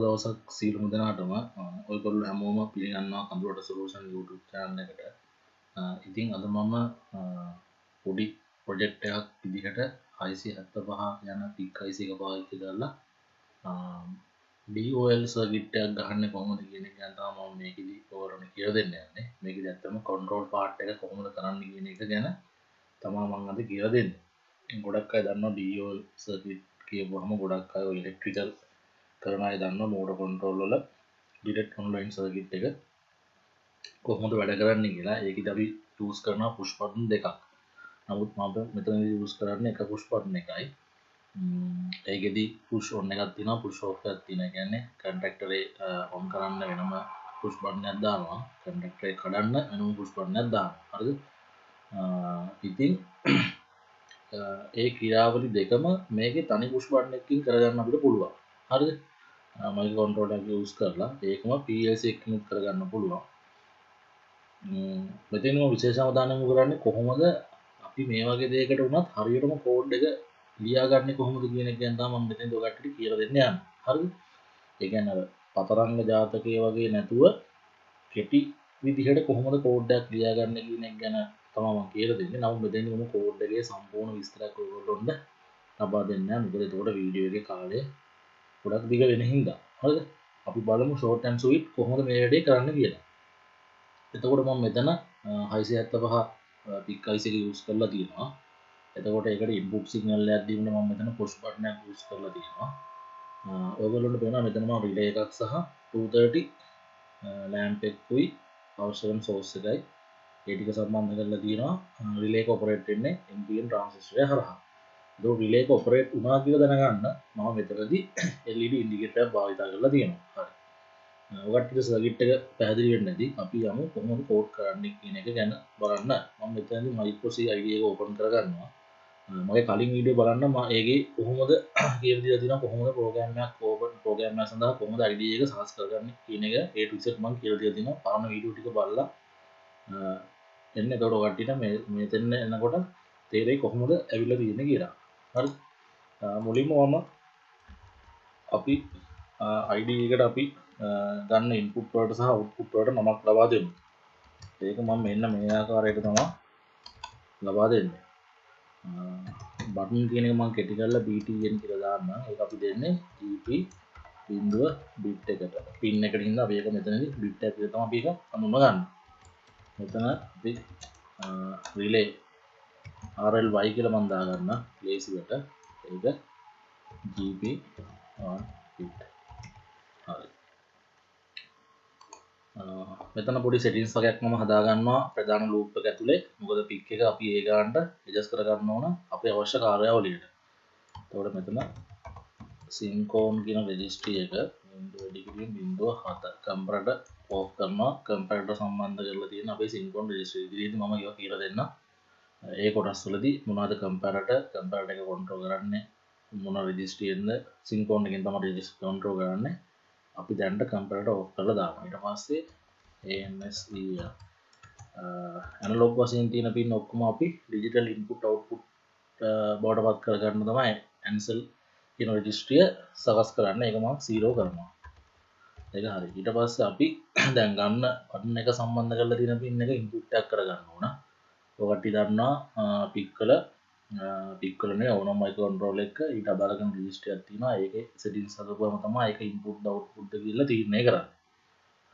දවසක් සියලුම දෙනාටම ඔයගොල්ලෝ හැමෝම පිළිගන්නවා කම්පියුටර් සොලියුෂන් YouTube channel එකට. ඉතින් අද මම පොඩි ප්‍රොජෙක්ට් එකක් විදිහට 675 යන PIC IC එක පාවිච්චි කරලා DOL සර්කිට් එකක් ගහන්නේ කොහොමද කියන එක ගැන තමයි මම මේකෙදි ඔයගොල්ලන්ට කියලා දෙන්න යන්නේ. මේකෙදි ඇත්තම කන්ට්‍රෝල් පාර්ට් එක කොහොමද කරන්නේ කියන එක ගැන තමයි මම අද කියලා දෙන්නේ. ගොඩක් අය දන්නවා DOL සර්කිට් කියපුවම ගොඩක් අය ඉලෙක්ට්‍රිකල් කරන අය දන්නවා මෝටර් කන්ට්‍රෝල් වල ඩිරෙක්ට් ඔන්ලයින් සර්කිට් එක කොහොමද වැඩ කරන්නේ කියලා. ඒකෙදි අපි යූස් කරනවා පුෂ් බටන් දෙකක්. නමුත් මම මෙතනදී යූස් කරන්නේ එක පුෂ් බටන් එකයි. ඒකෙදි පුෂ් ඔන් එකක් තියෙනවා පුෂ් ඔෆ් එකක් තියෙනවා. ඒ කියන්නේ කන්ටැක්ටරේ ඔන් කරන්න වෙනම පුෂ් බටන් එකක් දානවා. කන්ටැක්ටරේ කඩන්න වෙනම පුෂ් බටන් එකක් දානවා. හරිද? ඉතින් ඒ ක්‍රියාවලි දෙකම මේකේ තනි පුෂ් බටන් එකකින් කරගන්න අපිට පුළුවන්. හරිද? මයික් කන්ට්‍රෝලර් එක යූස් කරලා ඒකම PLC එකකින් කරගන්න පුළුවන්. මෙතන මම විශේෂ අවධානය යොමු කරන්නේ කොහොමද අපි මේ වගේ දෙයකට වුණත් හරියටම කෝඩ් එක ලියාගන්නේ කොහොමද කියන එක ගැන තමයි මම මෙතනදී ඔයගොල්ලන්ට කියලා දෙන්න යන්නේ. හරිද? ඒ කියන්නේ අර පතරංග ජාතකයේ වගේ නැතුව කෙටි විදිහට කොහොමද කෝඩ් එකක් ලියාගන්නේ කියන එක ගැන තමයි මම කියලා දෙන්නේ. නමුත් මෙතනදී මම කෝඩ් එකේ සම්පූර්ණ විස්තරයක් ඔයගොල්ලන්ට ලබා දෙන්න යනවා. මොකද එතකොට වීඩියෝ එකේ කාලය ගොඩක් දිග වෙන හින්දා. හරිද? අපි බලමු ෂෝට් ඇන්ඩ් ස්වීට් කොහොමද මේ වැඩේ කරන්න කියලා. එතකොට මම මෙතන 675 PIC IC එක යූස් කරලා තියෙනවා. එතකොට ඒකට ඉන්පුට් සිග්නල් එකක් දීන්න මම මෙතන පුෂ් බටන් එකක් යූස් කරලා තියෙනවා. ඔයගොල්ලන්ට පේනවා මෙතන මම රිලේ එකක් සහ 230 ලැම්ප් එකකුයි අවශ්‍ය කරන සෝස් එකයි ඒ ටික සම්බන්ධ කරලා තියෙනවා. රිලේ එක ඔපරේට් වෙන්නේ NPN ට්‍රාන්සිස්ටරය හරහා. ඒක රිලේ එක ඔපරේට් වුණා කියලා දැනගන්න මම මෙතනදී LED ඉන්ඩිකේටර් එකක් භාවිත කරලා තියෙනවා. හරි. ඔයගොල්ලන්ට සර්කිට් එක පැහැදිලි වෙන්නේ නැති අපි යමු කොහොමද කෝඩ් කරන්නේ කියන එක ගැන බලන්න. මම මෙතනදී micro C IDE එක ඕපන් කරගන්නවා. මගේ කලින් වීඩියෝ බලන්න මම ඒකේ කොහොමද කියලා දීලා තියෙනවා කොහොමද ප්‍රෝග්‍රෑම් එකක් ඕපන් ප්‍රෝග්‍රෑම් එක සඳහා කොහොමද IDE එක සකස් කරගන්නේ කියන එක A to Z මම කියලා දීලා තියෙනවා. පාන වීඩියෝ ටික බලලා එන්න එතකොට ඔයගොල්ලන්ට මේ මෙතන එනකොට තේරෙයි කොහොමද ඇවිල්ලා තියෙන්නේ කියලා. හරි. මුලින්ම මම අපි IDE එකට අපි ගන්න ඉන්පුට් වලට සහ අවුට්පුට් වලට නමක් ලබා දෙමු. ඒක මම මෙන්න මේ ආකාරයට තමයි ලබා දෙන්නේ. බටන් කියන එක මම කෙටි කරලා BTN කියලා දාන්න. ඒක අපි දෙන්නේ GP බිඳුව බිට් එකට. පින් එකට ඉඳලා අපි ඒක මෙතනදී බිට් එක විතර තමයි අපි ඒක අඳුන ගන්න. මෙතන අපි රිලේ RLY කියලා මම දා ගන්න ලේසියට. ඒක GP on bit. හරි. මෙතන පොඩි සෙටින්ස් වගේක් මම හදා ගන්නවා ප්‍රධාන ලූප් එක ඇතුලේ. මොකද පික් එක අපි ඒ ගානට ඇඩ්ජස්ට් කර ගන්න ඕන අපේ අවශ්‍ය කාර්යාවලියට. එතකොට මෙතන සින්කෝන් කියන රෙජිස්ටරි එක බිඳුව 7 කම්පැරටර් ඕෆ් කරනවා. කම්පැරටර් සම්බන්ධ කරලා තියෙන අපේ සින්කෝන් රෙජිස්ටරි ඉදිරියේදී මම ඒක කියලා දෙන්න. ඒ කොටස් වලදී මොනවද කම්පැරටර් එක කන්ට්‍රෝල් කරන්නේ මොන රෙජිස්ටරියෙන්ද සින්කෝන් එකෙන් තමයි රෙජිස්ටර් කන්ට්‍රෝල් කරන්නේ. අපි දැන්ට කම්පැරටර් ඕෆ් කරලා දානවා. ඊට පස්සේ ANSE ඇනලොග් වශයෙන් තියෙන පින් ඔක්කොම අපි ඩිජිටල් ඉන්පුට් අවුට්පුට් බවට පත් කරගන්න තමයි ANSL කියන රෙජිස්ට්‍රිය සකස් කරන්න. ඒක මම 0 කරනවා. ඒක හරි. ඊට පස්සේ අපි දැන් ගන්න බටන් එක සම්බන්ධ කරලා තියෙන පින් එක ඉන්පුට් එකක් කරගන්න ඕන. ඔකට දන්නවා පික්කලනේ ඕනම මයික්‍රෝ කන්ට්‍රෝලර් එක ඊට අදාළ කරන රෙජිස්ටර් එකක් තියෙනවා. ඒකේ සෙටින්ග්ස් හදපුවම තමයි ඒක ඉන්පුට් අවුට්පුට් කියලා තීරණය කරන්නේ.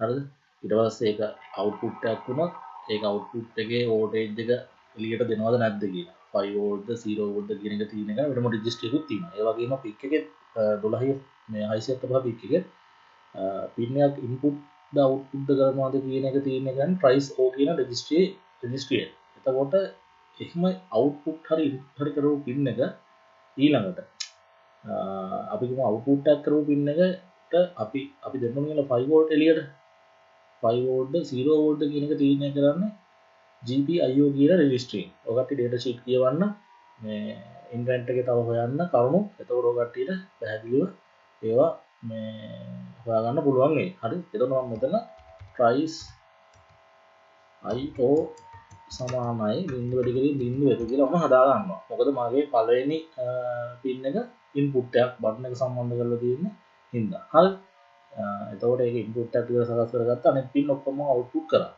හරිද? ඊට පස්සේ ඒක අවුට්පුට් එකක් වුණොත් ඒක අවුට්පුට් එකේ වෝල්ටේජ් එක එළියට දෙනවද නැද්ද කියලා 5 වෝල්ට්ද 0 වෝල්ට්ද කියන එක තියෙන එක වෙනම රෙජිස්ටර් එකක් තියෙනවා. ඒ වගේම පික් එකේ 12 මේ 675 පික් එකේ පින් එකක් ඉන්පුට් ද අවුට්පුට් ද කරනවද කියන එක තියෙන එක ගන්න ප්‍රයිස් O කියන රෙජිස්ටරි එක. එතකොට එහෙම අවුට්පුට් හරි ඉන්පුට් හරි කරපු පින් එක ඊළඟට අපි කියමු අවුට්පුට් එකක් කරපු පින් එකට අපි දෙන්න ඕන 5 වෝල්ට් එළියට 5 වෝල්ට්ද 0 වෝල්ට්ද කියන එක තීරණය කරන්නේ GPIO කියන රෙජිස්ටරි එක. ඔයගොල්ලෝ ඩේටා ෂීට් කියවන්න මේ ඉන්ටර්නෙට් එකේ තව හොයන්න කරුණු. එතකොට ඔයගොල්ලන්ට පැහැදිලිව ඒවා මේ හොයාගන්න පුළුවන් වෙයි. හරි. එතකොට මම මෙතන price IO සමානයි 0.0 කියලා මම හදා ගන්නවා. මොකද මගේ පළවෙනි පින් එක ඉන්පුට් එකක් බටන් එක සම්බන්ධ කරලා තියෙන්නේ හින්දා. හරි. එතකොට ඒක ඉන්පුට් එකක් විතර සකස් කරගත්තා අනිත් පින් ඔක්කොම අවුට්පුට් කරා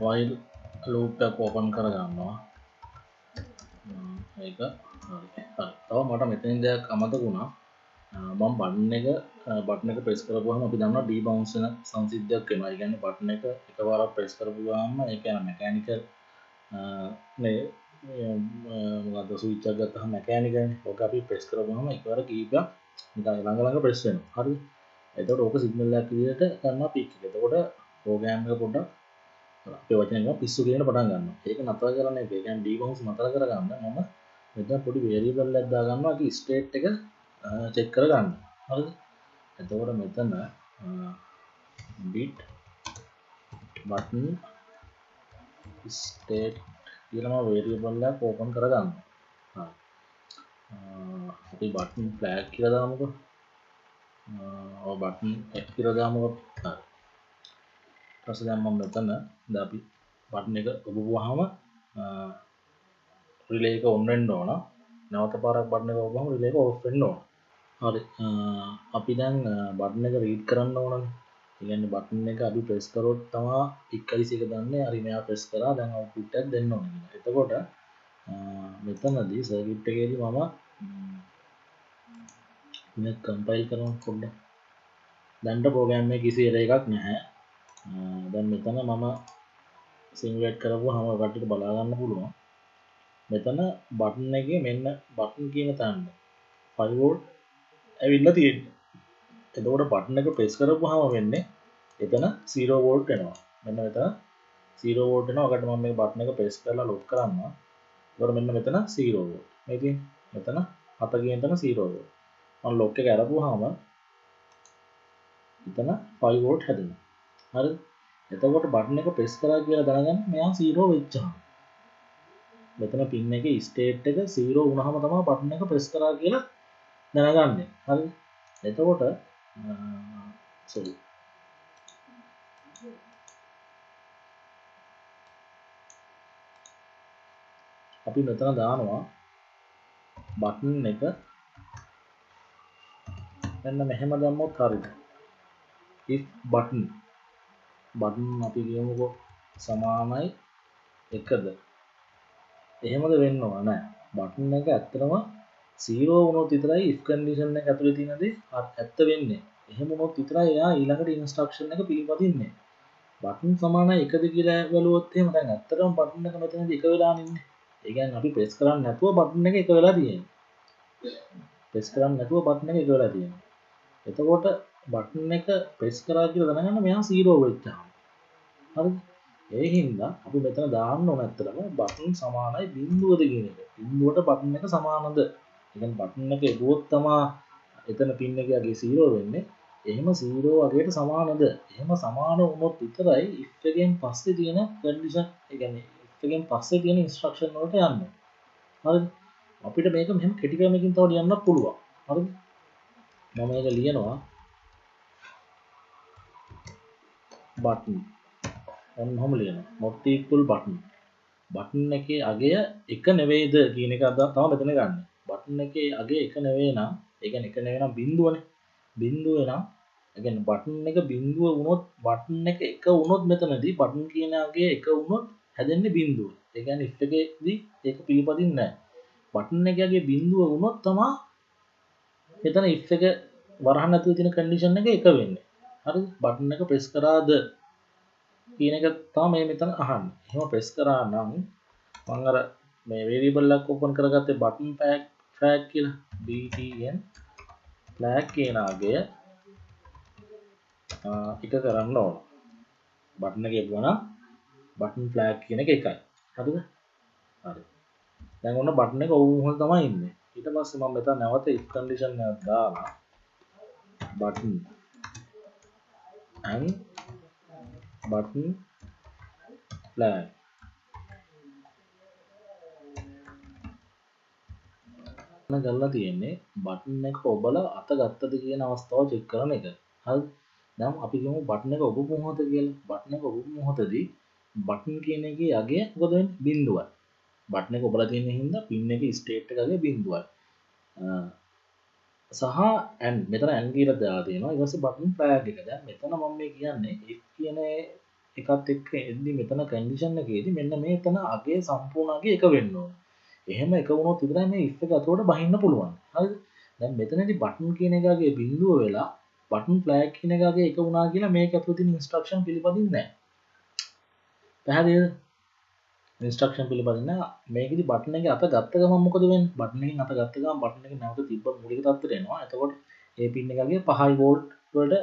while loop එක ඕපන් කරගන්නවා ඒක හරි තව මට මෙතනින් දෙයක් අමතක වුණා මම බටන් එක ප්‍රෙස් කරපුවාම අපි දන්නවා ඩීබවුන්ස් වෙන සංසිද්ධියක් වෙනවා. ඒ කියන්නේ බටන් එක එකවරක් ප්‍රෙස් කරපුවාම ඒක යන මෙකැනිකල් මේ මොකද්ද ස්විච් එකක් ගත්තාම මෙකැනිකල්නේ. ඔක අපි ප්‍රෙස් කරපුවාම එකවර කීපයක් නිකන් ළඟ ප්‍රෙස් වෙනවා. හරිද? එතකොට ඕක සිග්නල් එකක් විදිහට ගන්නවා පීක් එක. එතකොට ප්‍රෝග්‍රෑම් එක පොඩ්ඩක් අපේ වචන එක පිස්සු කියන පටන් ගන්නවා. ඒක නතර කරන්න ඒ කියන්නේ ඩීබවුන්ස් නතර කරගන්න මම මෙතන පොඩි වේරියබල් එකක් දාගන්නවා. ඒක ස්ටේට් එක චෙක් කරගන්න. හරිද? එතකොට මෙතන bit button state කියලා මම වේරියබල් එකක් ඕපන් කරගන්නවා. අපි button flag කියලා දාමුකෝ. ඔය button f කියලා දාමුකෝ. හරි. ඊට පස්සේ දැන් මම මෙතන දැන් අපි button එක ඔබවුවාම relay එක on වෙන්න ඕන. නැවත පාරක් button එක ඔබවුවාම relay එක off වෙන්න ඕන. හරි අපි දැන් බටන් එක රීඩ් කරන්න ඕනනේ. ඒ කියන්නේ බටන් එක අපි ප්‍රෙස් කරොත් තමයි පික්කයිස් එක දන්නේ හරි මෙයා ප්‍රෙස් කරා දැන් අවුට්පුට් එකක් දෙන්න ඕනේ කියලා. එතකොට මෙතනදී සර්කිට් එකේදී මම මේක කම්පයිල් කරමු පොඩ්ඩක්. දැන්ට ප්‍රෝග්‍රෑම් එකේ කිසි එරර් එකක් නැහැ. දැන් මෙතන මම සිමුලේට් කරපුවාම කට්ටියට බලා ගන්න පුළුවන්. මෙතන බටන් එකේ මෙන්න බටන් කියන තැනට 5 වෝල්ට් ඇවිල්ලා තියෙන්නේ. එතකොට බටන් එක ප්‍රෙස් කරපුවාම වෙන්නේ එතන 0 වෝල්ට් එනවා. මෙන්න මෙතන 0 වෝල්ට් එනවා. ඔකට මම මේ බටන් එක ප්‍රෙස් කරලා ලොක් කරනවා. එතකොට මෙන්න මෙතන 0 වෝල්ට්. මේ තියෙන්නේ. මෙතන 7 කියන තැන 0 වෝල්ට්. මම ලොක් එක අරපුවාම එතන 5 වෝල්ට් හැදෙනවා. හරිද? එතකොට බටන් එක ප්‍රෙස් කරා කියලා දැනගන්න මෙයා 0 වෙච්චා. මෙතන පින් එකේ ස්ටේට් එක 0 වුණාම තමයි බටන් එක ප්‍රෙස් කරා කියලා දැනගන්නේ. හරිද? එතකොට sorry අපි මෙතන දානවා බටන් එක මෙන්න මෙහෙම දැම්මොත් හරිද? if button අපි කියමුකෝ සමානයි 1ද එහෙමද වෙන්න ඕන නෑ. බටන් එක ඇත්තටම 0 වුණොත් විතරයි if condition එක ඇතුලේ තියෙන දේ ඇත්ත වෙන්නේ. එහෙම වුණොත් විතරයි එයා ඊළඟට ඉන්ස්ට්‍රක්ෂන් එක පිළිපදින්නේ. බටන් සමානයි 1ද කියලා බැලුවොත් එහෙම දැන් ඇත්තටම බටන් එක මෙතනදී 1 වෙලා ඉන්නේ. ඒ කියන්නේ අපි ප්‍රෙස් කරන්නේ නැතුව බටන් එක 1 වෙලා තියෙන්නේ. ප්‍රෙස් කරන්නේ නැතුව බටන් එක 1 වෙලා තියෙන්නේ. එතකොට බටන් එක ප්‍රෙස් කරා කියලා දැනගන්න මෙයා 0 වෙච්චා. හරිද? ඒ හින්දා අපි මෙතන දාන්න ඕන ඇත්තටම බටන් සමානයි බිඳුවද කියන එක. බිඳුවට බටන් එක සමානද? ඒ කියන්නේ බටන් එක එදුවොත් තමයි එතන පින් එකගේ 0 වෙන්නේ. එහෙම 0 වගේට සමානද? එහෙම සමාන වුණොත් විතරයි if එකෙන් පස්සේ තියෙන කන්ඩිෂන් ඒ කියන්නේ if එකෙන් පස්සේ තියෙන ඉන්ස්ට්‍රක්ෂන් වලට යන්නේ. හරිද? අපිට මේක මෙහෙම කෙටි ක්‍රමයකින් තව ලියන්න පුළුවන්. හරිද? මම මේක ලියනවා button ඔන්න ඔහොම ලියනවා not equal button බටන් එකේ අගය 1 නෙවෙයිද කියන එක තමයි මෙතන ගන්න. බටන් එකේ අගය 1 නෙවෙයි නම් ඒ කියන්නේ 1 නෙවෙයි නම් බිඳුවනේ. බිඳුව නම් ඒ කියන්නේ බටන් එක බිඳුව වුණොත් බටන් එක 1 වුණොත් මෙතනදී බටන් කියන අගය 1 වුණොත් හැදෙන්නේ බිඳුව. ඒ කියන්නේ if එකේදී ඒක පිළිපදින්නේ නැහැ. බටන් එකේ බිඳුව වුණොත් තමයි එතන if එක වරහන් ඇතුලේ තියෙන කන්ඩිෂන් එක 1 වෙන්නේ. හරිද? බටන් එක ප්‍රෙස් කරාද කියන එක තමයි මෙතන අහන්නේ. එහෙම ප්‍රෙස් කරා නම් මම අර මේ වේරියබල් එකක් ඕපන් කරගත්තේ බටන් ෆ්ලැග් කියලා. btn ෆ්ලැග් කියන අගය එක කරන්න ඕන. බටන් එක එපුවා නම් බටන් ෆ්ලැග් කියන එක එකයි. හරිද? හරි. දැන් ඔන්න බටන් එක ඔවුන් තමයි ඉන්නේ. ඊට පස්සේ මම මෙතන නැවත if condition එකක් දාලා button and button flag ගල්ලා තියෙන්නේ බටන් එක ඔබලා අත ගත්තද කියන අවස්ථාව චෙක් කරන එක. හරිද? දැන් අපි කියමු බටන් එක ඔබපු මොහොත කියලා. බටන් එක ඔබපු මොහොතදී බටන් කියන එකේ අගය මොකද වෙන්නේ? බිඳුවයි. බටන් එක ඔබලා තියෙන හින්දා පින් එකේ ස්ටේට් එක අගය බිඳුවයි. සහ ඇන් මෙතන ඇන් කියලා දාලා තියෙනවා. ඊට පස්සේ බටන් ෆ්ලෑග් එක. දැන් මෙතන මම මේ කියන්නේ if කියන එකත් එක්ක එද්දි මෙතන කන්ඩිෂන් එකේදී මෙන්න මේතන අගේ සම්පූර්ණ අගේ එක වෙන්න ඕන. එහෙම එක වුණොත් විතරයි මේ if එක අතකොට බහින්න පුළුවන්. හරිද? දැන් මෙතනදී බටන් කියන එකගේ බිඳුව වෙලා බටන් ෆ්ලෑග් කියන එකගේ එක වුණා කියලා මේක ඇතුළේ තියෙන ඉන්ස්ට්‍රක්ෂන් පිළිපදින්නේ නැහැ. පැහැදිලිද? ඉන්ස්ට්‍රක්ෂන් පිළිපදින්න මේකෙදි බටන් එකේ අත ගත්ත ගමන් මොකද වෙන්නේ? බටන් එකෙන් අත ගත්ත ගමන් බටන් එක නැවත තිබ්බ මූලික තත්ත්වයට එනවා. එතකොට ඒ පින් එකගේ 5 වෝල්ට් වලට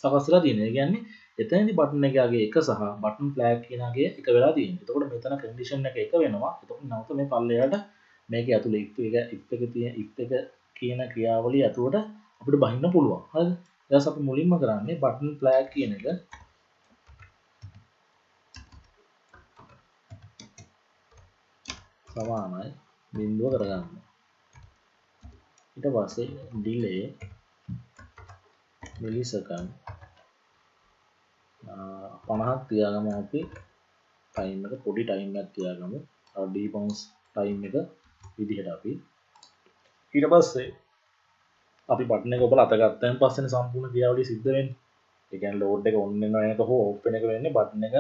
සකස් වෙලා තියෙනවා. ඒ කියන්නේ එතනදී බටන් එකගේ එක සහ බටන් ෆ්ලෑග් කියනගේ එක වෙලා තියෙනවා. එතකොට මෙතන කන්ඩිෂන් එක එක වෙනවා. එතකොට නැවත මේ පල්ලෙයට මේකේ ඇතුලේ if එක තියෙන if එක කියන ක්‍රියාවලිය ඇතුළට අපිට බහින්න පුළුවන්. හරිද? ඊට පස්සේ අපි මුලින්ම කරන්නේ බටන් ෆ්ලෑග් කියන එක සමානයි බිඳුව කරගන්න. ඊට පස්සේ ඩිලේ මිලිසෙකන්ඩ් 50ක් තියාගමු අපි ටයිම් එක පොඩි ටයිම් එකක් තියාගමු. ඩීබවුන්ස් ටයිම් එක විදිහට අපි ඊට පස්සේ අපි බටන් එක ඔබලා අත ගත්තන් පස්සේනේ සම්පූර්ණ ක්‍රියාවලිය සිද්ධ වෙන්නේ. ඒ කියන්නේ ලෝඩ් එක ඔන් වෙන එක හෝ ඔෆ් වෙන එක වෙන්නේ බටන් එක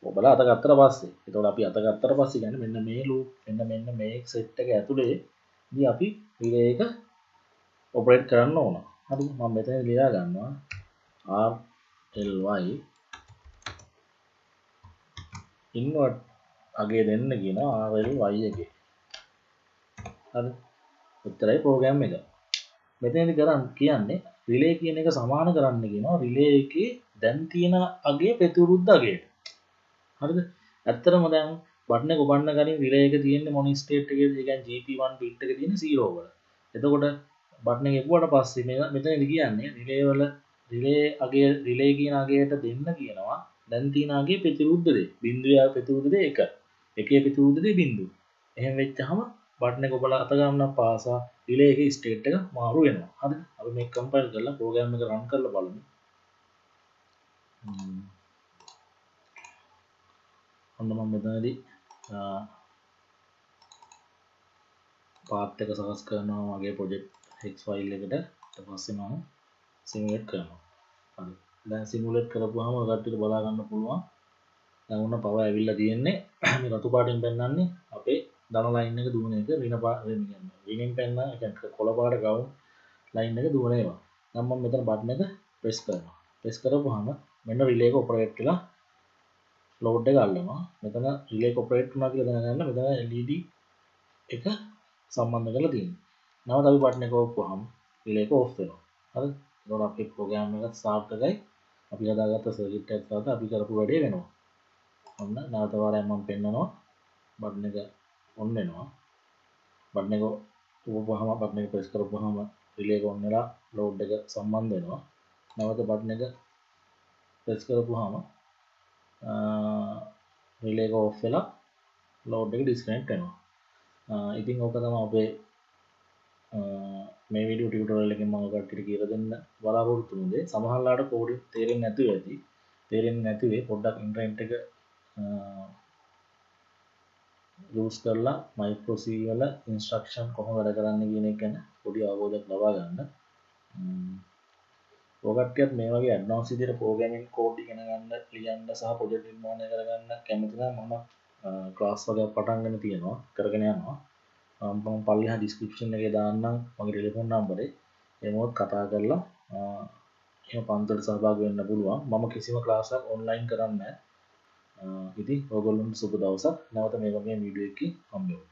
ඔබලා අත ගත්තට පස්සේ. ඒතකොට අපි අත ගත්තට පස්සේ කියන්නේ මෙන්න මේ ලූප් මෙන්න මේ සෙට් එක ඇතුලේ දී අපි රිලේ එක ඔපරේට් කරන්න ඕන. හරිද? මම මෙතන ලියා ගන්නවා RLY ඉන්වර්ට් අගේ දෙන්න කියනවා RLY එකේ. හරි. උත්තරයි ප්‍රෝග්‍රෑම් එක. මෙතනදි කරන් කියන්නේ රිලේ කියන එක සමාන කරන්න කියනවා රිලේ එකේ දැන් තියෙන අගේ ප්‍රතිවිරුද්ධ අගයට. හරිද? ඇත්තටම දැන් බටන් එක ඔබන්න කලින් රිලේ එක තියෙන්නේ මොන ස්ටේට් එකේද? ඒ කියන්නේ GP1 බිට් එක තියෙන්නේ 0 වල. එතකොට බටන් එක එපුවට පස්සේ මෙතනදි කියන්නේ රිලේ අගේ රිලේ කියන අගයට දෙන්න කියනවා දැන් තියෙන අගේ ප්‍රතිවිරුද්ධ දේ. බිඳුවේ ප්‍රතිවිරුද්ධ දේ 1. එකේ ප්‍රතිවිරුද්ධ දේ බිඳුව. එහෙම වෙච්චාම බටන් එක ඔබලා අත ගන්න පාසා රිලේ එකේ ස්ටේට් එක මාරු වෙනවා. හරිද? අපි මේක කම්පයිල් කරලා ප්‍රෝග්‍රෑම් එක රන් කරලා බලමු. ඔන්න මම මෙතනදී පාත් එක සකස් කරනවා මගේ ප්‍රොජෙක්ට් X ෆයිල් එකට. ඊට පස්සේ මම සිමුලේට් කරනවා. හරි. දැන් සිමුලේට් කරපුවාම ඔයගොල්ලන්ට බලා ගන්න පුළුවන්. දැන් උන්න පව ඇවිල්ලා තියෙන්නේ මේ රතු පාටින් පෙන්වන්නේ අපේ ධන ලයින් එක දුවන එක රිනෙන් පෙන්න කියන්නේ කොළ පාට ගවුම් ලයින් එක දුවන ඒවා. දැන් මම මෙතන බටන් එක ප්‍රෙස් කරනවා. ප්‍රෙස් කරපුවාම මෙන්න රිලේ එක ඔපරේට් වෙලා ලෝඩ් එක අල්ලනවා. මෙතන රිලේ එක ඔපරේට් වුණා කියලා දැනගන්න මෙතන LED එක සම්බන්ධ කරලා තියෙනවා. නැවත අපි බටන් එක ඔප්පුවාම රිලේ එක ඔෆ් වෙනවා. හරිද? එතකොට අපේ ප්‍රෝග්‍රෑම් එක සාර්ථකයි. අපි හදාගත්ත සර්කිට් එකත් සහිත අපි කරපු වැඩේ වෙනවා. ඔන්න නැවත වාරයක් මම පෙන්නනවා. බටන් එක ඔන් වෙනවා. බටන් එක ඔබවහම බටන් එක ප්‍රෙස් කරපුවාම රිලේ එක ඔන් වෙලා ලෝඩ් එක සම්බන්ධ වෙනවා. නැවත බටන් එක ප්‍රෙස් කරපුවාම රිලේ එක ඔෆ් වෙලා ලෝඩ් එක ඩිස්කනෙක්ට් වෙනවා. ඉතින් ඕක තමයි අපේ මේ වීඩියෝ ටියුටෝරියල් එකෙන් මම ඔයගොල්ලන්ට කියලා දෙන්න බලාපොරොත්තු වෙන්නේ. සමහරලාට කෝඩින් තේරෙන්නේ නැතුව ඇති. තේරෙන්නේ නැති වෙයි පොඩ්ඩක් ඉන්ටර්නෙට් එක යූස් කරලා මයික්‍රෝ C වල ඉන්ස්ට්‍රක්ෂන් කොහොමද වැඩ කරන්නේ කියන එක ගැන පොඩි අවබෝධයක් ලබා ගන්න. ඔයගොල්ලන්ට මේ වගේ ඇඩ්වාන්ස් විදිහට ප්‍රෝග්‍රෑමින් කෝඩ් ඉගෙන ගන්න, ලියන්න සහ ප්‍රොජෙක්ට් නිර්මාණය කරගන්න කැමති නම් මම ක්ලාස් වගේක් පටන් ගන්න තියෙනවා, කරගෙන යනවා. මම පල්ලෙහා ඩිස්ක්‍රිප්ෂන් එකේ දාන්නම් මගේ ටෙලිෆෝන් නම්බරේ. එමොත් කතා කරලා එහෙම පන්තිවලට සහභාගී වෙන්න පුළුවන්. මම කිසිම ක්ලාස් එකක් ඔන්ලයින් කරන්නේ නැහැ. ඉතින් ඔයගොල්ලන්ට සුබ දවසක්. නැවත මේ වගේ වීඩියෝ එකකින් හම්බ වෙමු.